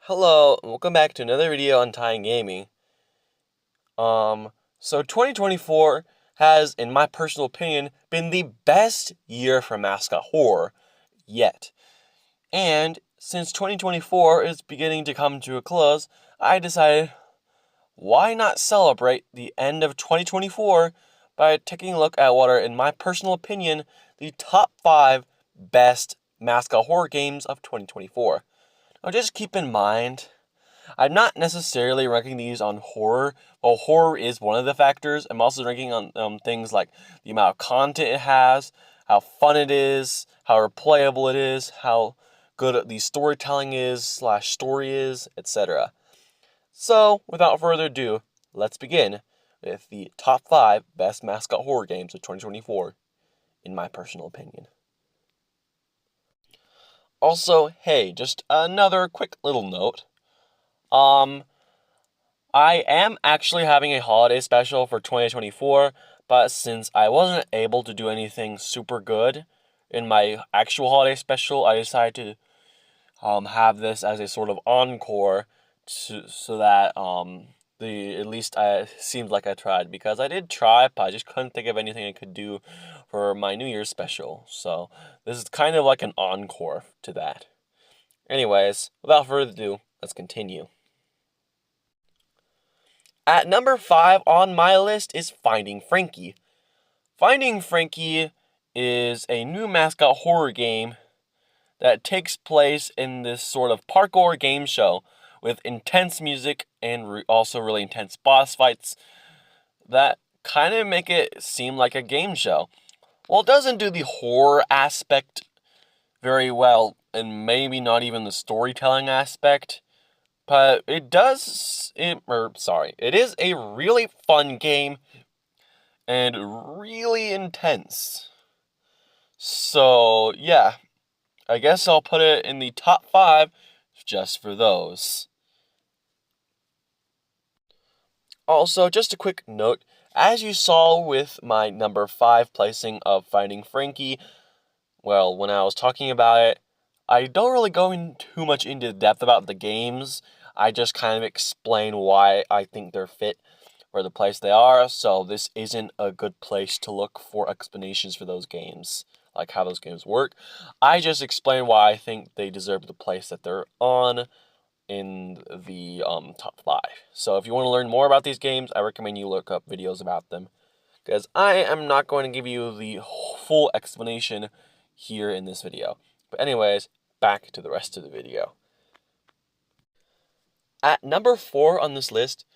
Hello, and welcome back to another video on Tying Gaming. So 2024 has, in my personal opinion, been the best year for Mascot Horror yet. And since 2024 is beginning to come to a close, I decided, why not celebrate the end of 2024 by taking a look at what are, in my personal opinion, the top 5 best Mascot Horror games of 2024. Now just keep in mind, I'm not necessarily ranking these on horror. While horror is one of the factors, I'm also ranking on things like the amount of content it has, how fun it is, how replayable it is, how good the storytelling is, story is, etc. So, without further ado, let's begin with the top 5 best Mascot Horror games of 2024, in my personal opinion. Also, hey, just another quick little note. I am actually having a holiday special for 2024, but since I wasn't able to do anything super good in my actual holiday special, I decided to have this as a sort of encore so that at least I seemed like I tried, because I did try, but I just couldn't think of anything I could do for my New Year's special. So this is kind of like an encore to that. Anyways, without further ado, let's continue. At number 5 on my list is Finding Frankie. Finding Frankie is a new Mascot Horror game that takes place in this sort of parkour game show with intense music and also really intense boss fights that kind of make it seem like a game show. Well, it doesn't do the horror aspect very well, and maybe not even the storytelling aspect. But it is a really fun game and really intense. So, yeah, I guess I'll put it in the top 5 just for those. Also, just a quick note, as you saw with my number 5 placing of Finding Frankie, well, when I was talking about it, I don't really go in too much into depth about the games. I just kind of explain why I think they're fit for the place they are, so this isn't a good place to look for explanations for those games, like how those games work. I just explain why I think they deserve the place that they're on in the top 5. So if you want to learn more about these games, I recommend you look up videos about them, because I am not going to give you the full explanation here in this video. But anyways, back to the rest of the video. At number 4 on this list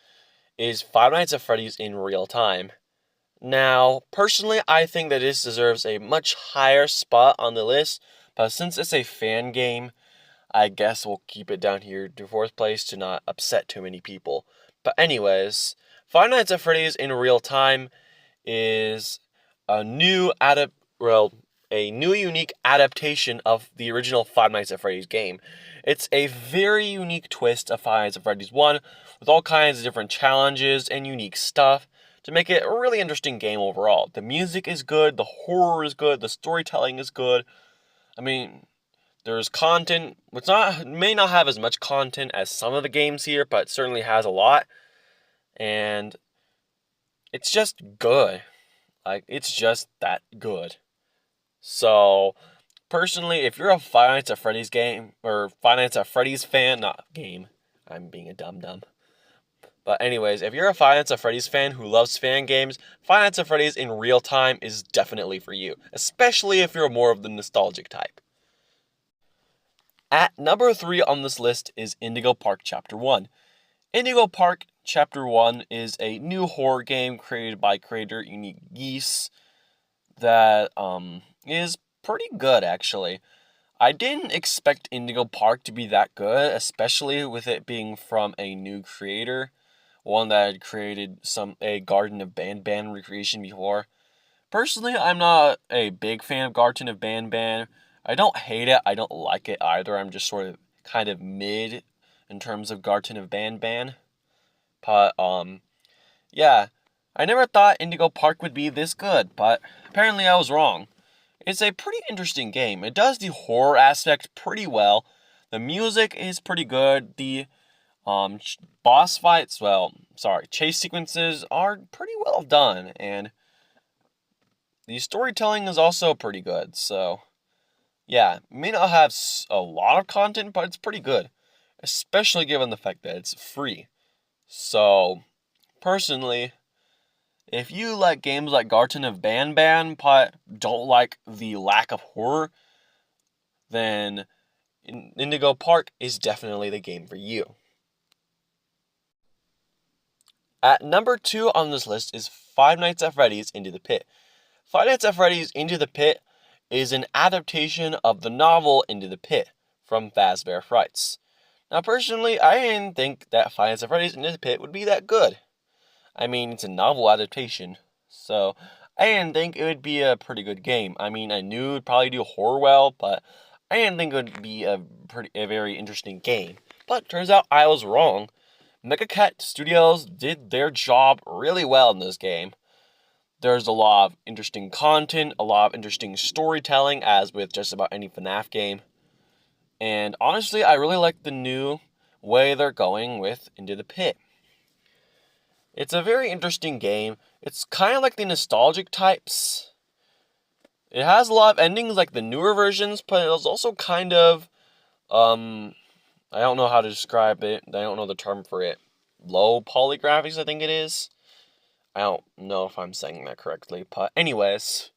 is Five Nights at Freddy's in Real Time. Now, personally, I think that this deserves a much higher spot on the list, but since it's a fan game, I guess we'll keep it down here to 4th place to not upset too many people. But anyways, Five Nights at Freddy's in Real Time is a new unique adaptation of the original Five Nights at Freddy's game. It's a very unique twist of Five Nights at Freddy's 1, with all kinds of different challenges and unique stuff to make it a really interesting game overall. The music is good, the horror is good, the storytelling is good. I mean, there's content, may not have as much content as some of the games here, but certainly has a lot. And it's just good. Like, it's just that good. So, personally, if you're a Five Nights at Freddy's game, or Five Nights at Freddy's fan, not game, I'm being a dum-dum. But anyways, if you're a Five Nights at Freddy's fan who loves fan games, Five Nights at Freddy's in Real Time is definitely for you, especially if you're more of the nostalgic type. At number 3 on this list is Indigo Park Chapter 1. Indigo Park Chapter 1 is a new horror game created by creator Unique Geese that is pretty good, actually. I didn't expect Indigo Park to be that good, especially with it being from a new creator, one that had created a Garden of Banban recreation before. Personally, I'm not a big fan of Garden of Banban. I don't hate it, I don't like it either. I'm just sort of kind of mid in terms of Garden of Banban. But yeah, I never thought Indigo Park would be this good, but apparently I was wrong. It's a pretty interesting game. It does the horror aspect pretty well. The music is pretty good. The chase sequences are pretty well done, and the storytelling is also pretty good. So, yeah, it may not have a lot of content, but it's pretty good, especially given the fact that it's free. So, personally, if you like games like Garten of Banban, but don't like the lack of horror, then Indigo Park is definitely the game for you. At number 2 on this list is Five Nights at Freddy's Into the Pit. Five Nights at Freddy's Into the Pit is an adaptation of the novel Into the Pit from Fazbear Frights. Now, personally, I didn't think that Five Nights at Freddy's Into the Pit would be that good. I mean, it's a novel adaptation, so I didn't think it would be a pretty good game. I mean, I knew it would probably do horror well, but I didn't think it would be a very interesting game. But turns out I was wrong. Megacat Studios did their job really well in this game. There's a lot of interesting content, a lot of interesting storytelling, as with just about any FNAF game. And honestly, I really like the new way they're going with Into the Pit. It's a very interesting game. It's kind of like the nostalgic types. It has a lot of endings like the newer versions, but it was also kind of, I don't know how to describe it. I don't know the term for it. Low polygraphics, I think it is. I don't know if I'm saying that correctly, but anyways.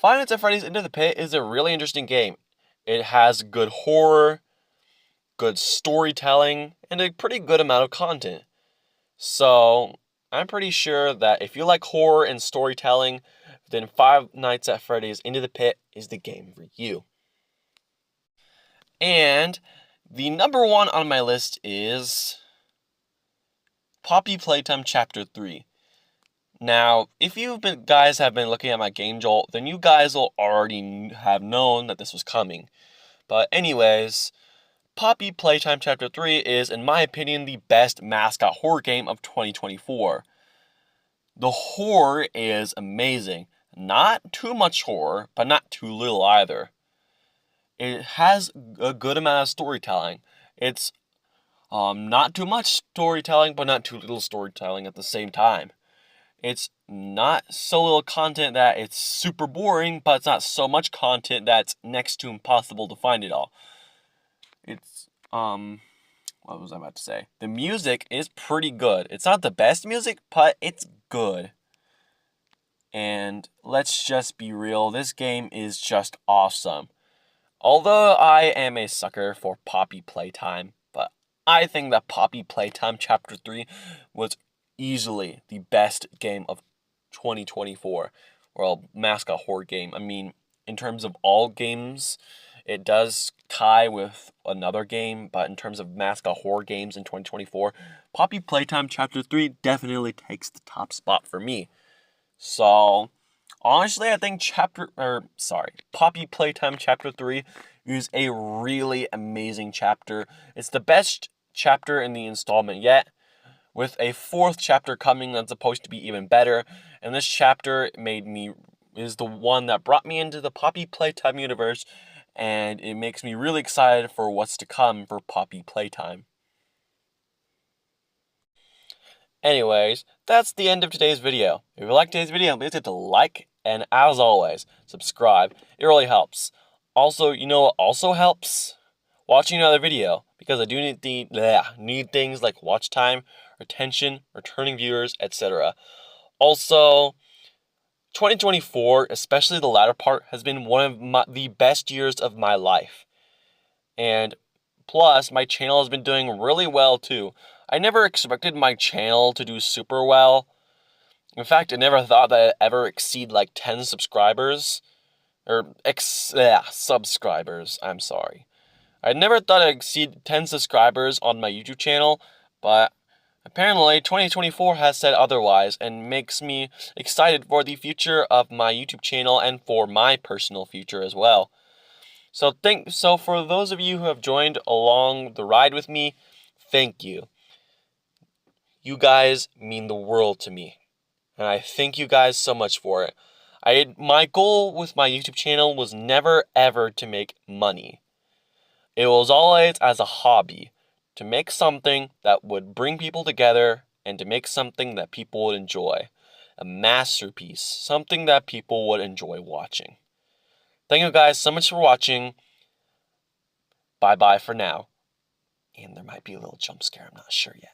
Five Nights at Freddy's Into the Pit is a really interesting game. It has good horror, good storytelling, and a pretty good amount of content. So, I'm pretty sure that if you like horror and storytelling, then Five Nights at Freddy's Into the Pit is the game for you. And the number 1 on my list is Poppy Playtime Chapter 3. Now, if you guys have been looking at my Game Jolt, then you guys will already have known that this was coming. But anyways, Poppy Playtime Chapter 3 is, in my opinion, the best mascot horror game of 2024. The horror is amazing. Not too much horror, but not too little either. It has a good amount of storytelling. It's not too much storytelling, but not too little storytelling at the same time. It's not so little content that it's super boring, but it's not so much content that it's next to impossible to find it all. It's, what was I about to say? The music is pretty good. It's not the best music, but it's good. And let's just be real, this game is just awesome. Although I am a sucker for Poppy Playtime, but I think that Poppy Playtime Chapter 3 was easily the best game of 2024. Well, mascot horror game. I mean, in terms of all games, it does tie with another game, but in terms of mascot horror games in 2024, Poppy Playtime Chapter 3 definitely takes the top spot for me. So, honestly, I think Poppy Playtime Chapter 3 is a really amazing chapter. It's the best chapter in the installment yet, with a 4th chapter coming that's supposed to be even better. And this chapter is the one that brought me into the Poppy Playtime universe, and it makes me really excited for what's to come for Poppy Playtime. Anyways, that's the end of today's video. If you liked today's video, please hit the like, and as always, subscribe. It really helps. Also, you know what also helps? Watching another video, because I do need things like watch time, retention, returning viewers, etc. Also, 2024, especially the latter part, has been one of the best years of my life. And plus, my channel has been doing really well too. I never expected my channel to do super well. In fact, I never thought that I'd ever exceed like 10 subscribers. Subscribers, I'm sorry. I never thought I'd exceed 10 subscribers on my YouTube channel, but apparently 2024 has said otherwise and makes me excited for the future of my YouTube channel and for my personal future as well. So for those of you who have joined along the ride with me, thank you. You guys mean the world to me, and I thank you guys so much for it. My goal with my YouTube channel was never ever to make money. It was always as a hobby, to make something that would bring people together and to make something that people would enjoy. A masterpiece, something that people would enjoy watching. Thank you guys so much for watching. Bye-bye for now. And there might be a little jump scare, I'm not sure yet.